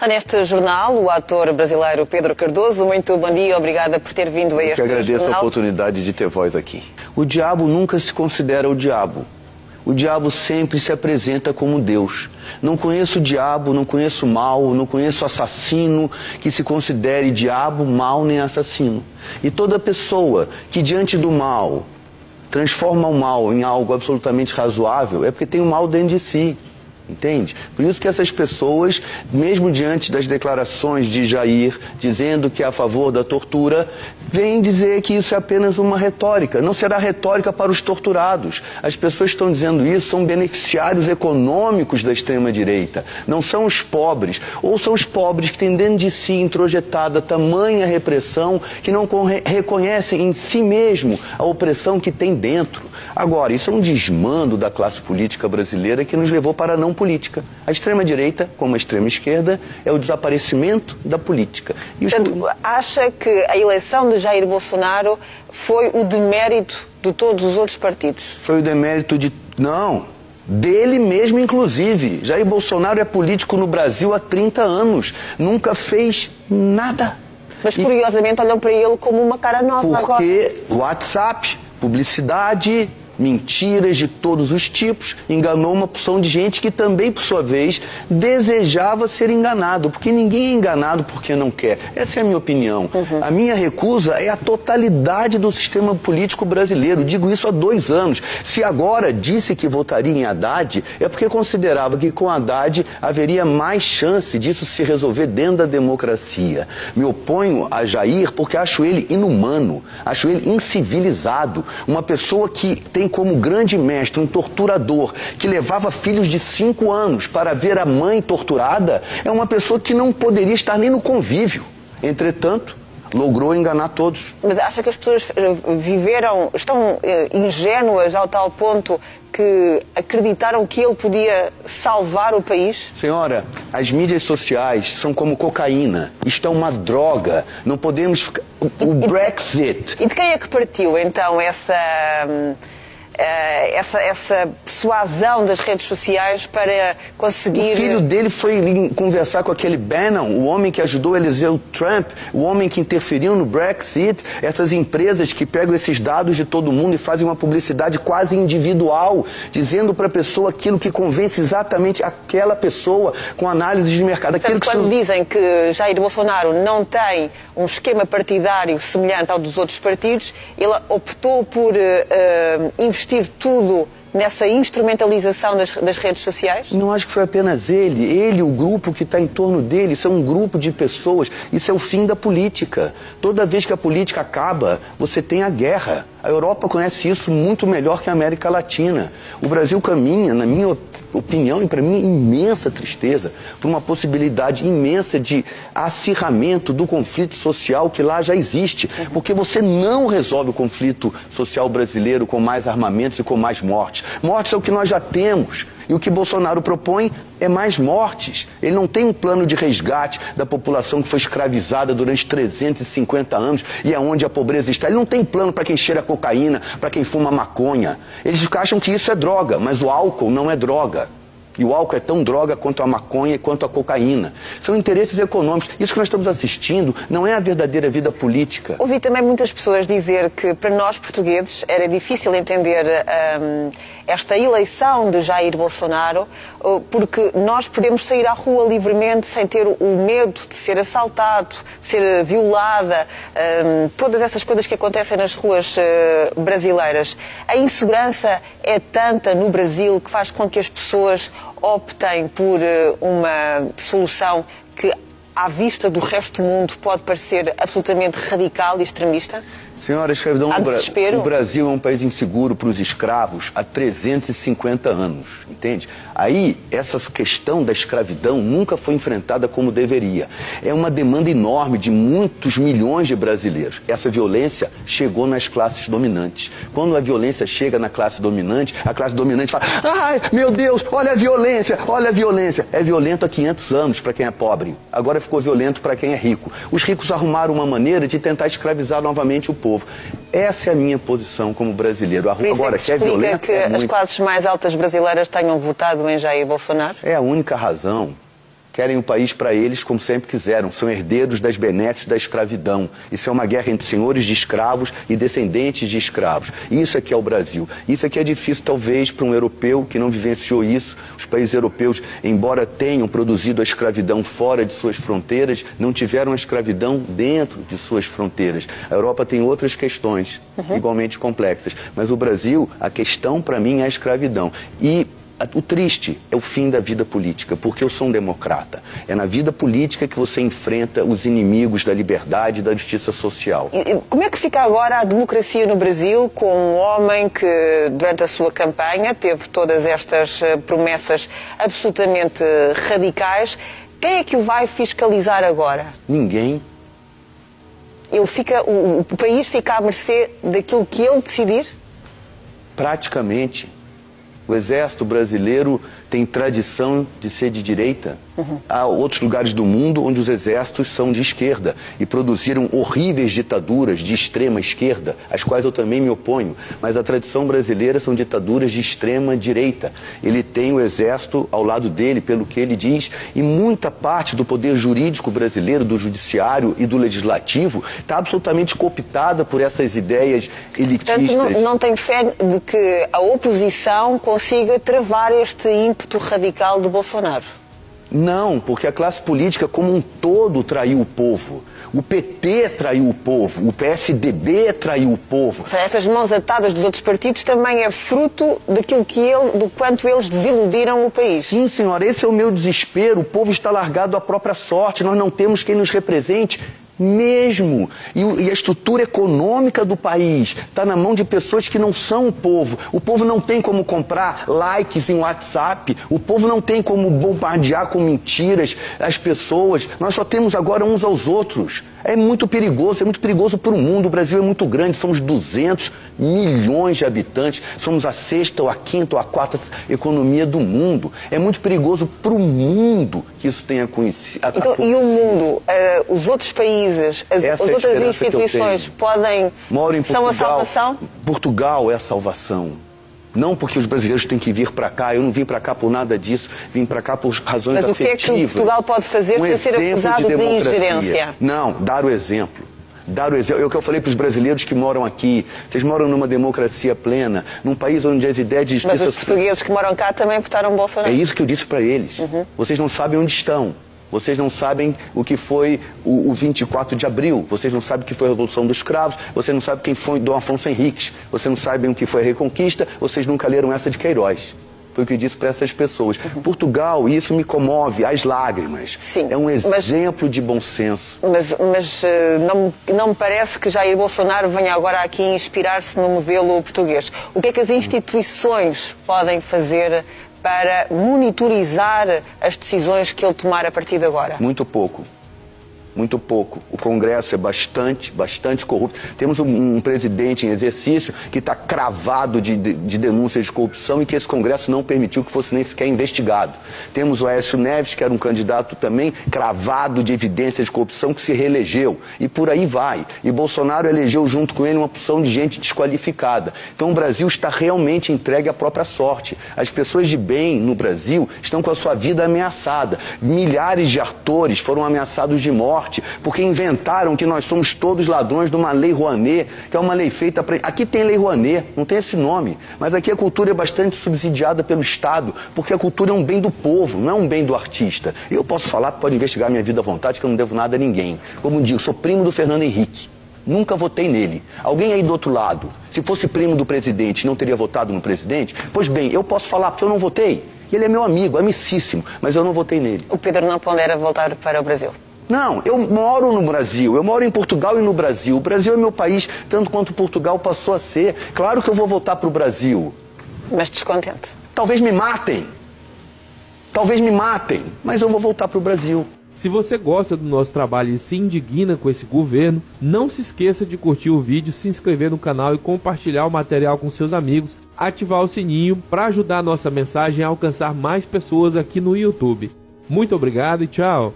Está neste jornal o ator brasileiro Pedro Cardoso. Muito bom dia, obrigada por ter vindo a este jornal. Eu que agradeço a oportunidade de ter voz aqui. O diabo nunca se considera o diabo. O diabo sempre se apresenta como Deus. Não conheço o diabo, não conheço mal, não conheço assassino que se considere diabo, mal nem assassino. E toda pessoa que diante do mal transforma o mal em algo absolutamente razoável é porque tem o mal dentro de si. Entende? Por isso que essas pessoas, mesmo diante das declarações de Jair, dizendo que é a favor da tortura, vêm dizer que isso é apenas uma retórica. Não será retórica para os torturados. As pessoas que estão dizendo isso são beneficiários econômicos da extrema-direita. Não são os pobres. Ou são os pobres que têm dentro de si introjetada tamanha repressão que não reconhecem em si mesmo a opressão que tem dentro. Agora, isso é um desmando da classe política brasileira que nos levou para a não política. A extrema-direita, como a extrema-esquerda, é o desaparecimento da política. E portanto, acha que a eleição de Jair Bolsonaro foi o demérito de todos os outros partidos? Foi o demérito de... Não, dele mesmo, inclusive. Jair Bolsonaro é político no Brasil há 30 anos. Nunca fez nada. Mas, curiosamente, olham para ele como uma cara nova agora. Porque WhatsApp, publicidade, mentiras de todos os tipos, enganou uma porção de gente que também, por sua vez, desejava ser enganado, porque ninguém é enganado porque não quer. Essa é a minha opinião. A minha recusa é a totalidade do sistema político brasileiro. Digo isso há 2 anos. Se agora disse que votaria em Haddad, é porque considerava que com Haddad haveria mais chance disso se resolver dentro da democracia. Me oponho a Jair porque acho ele inumano, acho ele incivilizado, uma pessoa que tem como grande mestre um torturador que levava filhos de 5 anos para ver a mãe torturada, é uma pessoa que não poderia estar nem no convívio. Entretanto, logrou enganar todos. Mas acha que as pessoas estão ingênuas ao tal ponto que acreditaram que ele podia salvar o país? Senhora, as mídias sociais são como cocaína. Isto é uma droga. Não podemos ficar... O Brexit... E de quem é que partiu, então, essa persuasão das redes sociais para conseguir... O filho dele foi conversar com aquele Bannon, o homem que ajudou a eleger o Trump, o homem que interferiu no Brexit, essas empresas que pegam esses dados de todo mundo e fazem uma publicidade quase individual, dizendo para a pessoa aquilo que convence exatamente aquela pessoa, com análise de mercado. Portanto, quando dizem que Jair Bolsonaro não tem um esquema partidário semelhante ao dos outros partidos, ele optou por investir tudo nessa instrumentalização das redes sociais? Não acho que foi apenas ele. Ele, o grupo que está em torno dele, isso é um grupo de pessoas. Isso é o fim da política. Toda vez que a política acaba, você tem a guerra. A Europa conhece isso muito melhor que a América Latina. O Brasil caminha, na minha opinião, e para mim, imensa tristeza, por uma possibilidade imensa de acirramento do conflito social que lá já existe. Porque você não resolve o conflito social brasileiro com mais armamentos e com mais mortes. Mortes é o que nós já temos. E o que Bolsonaro propõe é mais mortes. Ele não tem um plano de resgate da população que foi escravizada durante 350 anos e é onde a pobreza está. Ele não tem plano para quem cheira cocaína, para quem fuma maconha. Eles acham que isso é droga, mas o álcool não é droga. E o álcool é tão droga quanto a maconha e quanto a cocaína. São interesses econômicos. Isso que nós estamos assistindo não é a verdadeira vida política. Ouvi também muitas pessoas dizer que para nós portugueses era difícil entender esta eleição de Jair Bolsonaro, porque nós podemos sair à rua livremente sem ter o medo de ser assaltado, de ser violada, todas essas coisas que acontecem nas ruas brasileiras. A insegurança é tanta no Brasil que faz com que as pessoas optem por uma solução que, à vista do resto do mundo, pode parecer absolutamente radical e extremista? Senhora, a escravidão no Brasil é um país inseguro para os escravos há 350 anos, entende? Aí, essa questão da escravidão nunca foi enfrentada como deveria. É uma demanda enorme de muitos milhões de brasileiros. Essa violência chegou nas classes dominantes. Quando a violência chega na classe dominante, a classe dominante fala: ai, meu Deus, olha a violência, olha a violência. É violento há 500 anos para quem é pobre. Agora ficou violento para quem é rico. Os ricos arrumaram uma maneira de tentar escravizar novamente o povo. Essa é a minha posição como brasileiro. Agora, que é violento, que as classes mais altas brasileiras tenham votado em Jair Bolsonaro? É a única razão. Querem o país para eles como sempre quiseram. São herdeiros das benesses da escravidão. Isso é uma guerra entre senhores de escravos e descendentes de escravos. Isso aqui é o Brasil. Isso aqui é difícil, talvez, para um europeu que não vivenciou isso. Os países europeus, embora tenham produzido a escravidão fora de suas fronteiras, não tiveram a escravidão dentro de suas fronteiras. A Europa tem outras questões, igualmente complexas. Mas o Brasil, a questão para mim é a escravidão. E o triste é o fim da vida política, porque eu sou um democrata. É na vida política que você enfrenta os inimigos da liberdade e da justiça social. E como é que fica agora a democracia no Brasil com um homem que, durante a sua campanha, teve todas estas promessas absolutamente radicais? Quem é que o vai fiscalizar agora? Ninguém. O país fica à mercê daquilo que ele decidir? Praticamente. O Exército brasileiro tem tradição de ser de direita. Há outros lugares do mundo onde os exércitos são de esquerda e produziram horríveis ditaduras de extrema esquerda, às quais eu também me oponho. Mas a tradição brasileira são ditaduras de extrema direita. Ele tem o exército ao lado dele, pelo que ele diz, e muita parte do poder jurídico brasileiro, do judiciário e do legislativo, está absolutamente cooptada por essas ideias elitistas. Portanto, não tem fé de que a oposição consiga travar este ímpeto radical de Bolsonaro? Não, porque a classe política como um todo traiu o povo. O PT traiu o povo, o PSDB traiu o povo. Essas mãos atadas dos outros partidos também é fruto daquilo do quanto eles desiludiram o país. Sim, senhora, esse é o meu desespero. O povo está largado à própria sorte, nós não temos quem nos represente. Mesmo. E a estrutura econômica do país está na mão de pessoas que não são o povo. O povo não tem como comprar likes em WhatsApp. O povo não tem como bombardear com mentiras as pessoas. Nós só temos agora uns aos outros. É muito perigoso para o mundo. O Brasil é muito grande, somos 200 milhões de habitantes, somos a sexta, ou a quinta, ou a quarta economia do mundo. É muito perigoso para o mundo que isso tenha acontecido. Então, e o mundo, os outros países, as outras instituições podem... Moro em Portugal. São a salvação? Portugal é a salvação. Não porque os brasileiros têm que vir para cá, eu não vim para cá por nada disso, vim para cá por razões afetivas. Mas o que é que Portugal pode fazer para ser acusado de ingerência? Não, dar o exemplo. Dar o exemplo. É o que eu falei para os brasileiros que moram aqui. Vocês moram numa democracia plena, num país onde as ideias de justiça... Mas os portugueses que moram cá também votaram Bolsonaro. É isso que eu disse para eles. Vocês não sabem onde estão. Vocês não sabem o que foi o 24 de abril. Vocês não sabem o que foi a Revolução dos Cravos. Vocês não sabem quem foi Dom Afonso Henriques. Vocês não sabem o que foi a Reconquista. Vocês nunca leram essa de Queiroz. Foi o que eu disse para essas pessoas. Portugal, e isso me comove às lágrimas. Sim, é um exemplo de bom senso. Mas não me parece que Jair Bolsonaro venha agora aqui inspirar-se no modelo português. O que é que as instituições podem fazer para monitorizar as decisões que ele tomar a partir de agora? Muito pouco. Muito pouco. O Congresso é bastante corrupto. Temos um presidente em exercício que está cravado de denúncias de corrupção e que esse Congresso não permitiu que fosse nem sequer investigado. Temos o Aécio Neves, que era um candidato também cravado de evidências de corrupção, que se reelegeu. E por aí vai. E Bolsonaro elegeu junto com ele uma porção de gente desqualificada. Então o Brasil está realmente entregue à própria sorte. As pessoas de bem no Brasil estão com a sua vida ameaçada. Milhares de atores foram ameaçados de morte porque inventaram que nós somos todos ladrões de uma lei Rouanet, que é uma lei feita para... Aqui tem lei Rouanet, não tem esse nome, mas aqui a cultura é bastante subsidiada pelo Estado, porque a cultura é um bem do povo, não é um bem do artista. Eu posso falar, pode investigar minha vida à vontade, que eu não devo nada a ninguém. Como digo, sou primo do Fernando Henrique. Nunca votei nele. Alguém aí do outro lado, se fosse primo do presidente, não teria votado no presidente? Pois bem, eu posso falar porque eu não votei. Ele é meu amigo, amicíssimo, mas eu não votei nele. O Pedro não pondera voltar para o Brasil? Não, eu moro no Brasil, eu moro em Portugal e no Brasil. O Brasil é meu país, tanto quanto Portugal passou a ser. Claro que eu vou voltar para o Brasil. Mas descontente? Talvez me matem, mas eu vou voltar para o Brasil. Se você gosta do nosso trabalho e se indigna com esse governo, não se esqueça de curtir o vídeo, se inscrever no canal e compartilhar o material com seus amigos, ativar o sininho para ajudar a nossa mensagem a alcançar mais pessoas aqui no YouTube. Muito obrigado e tchau!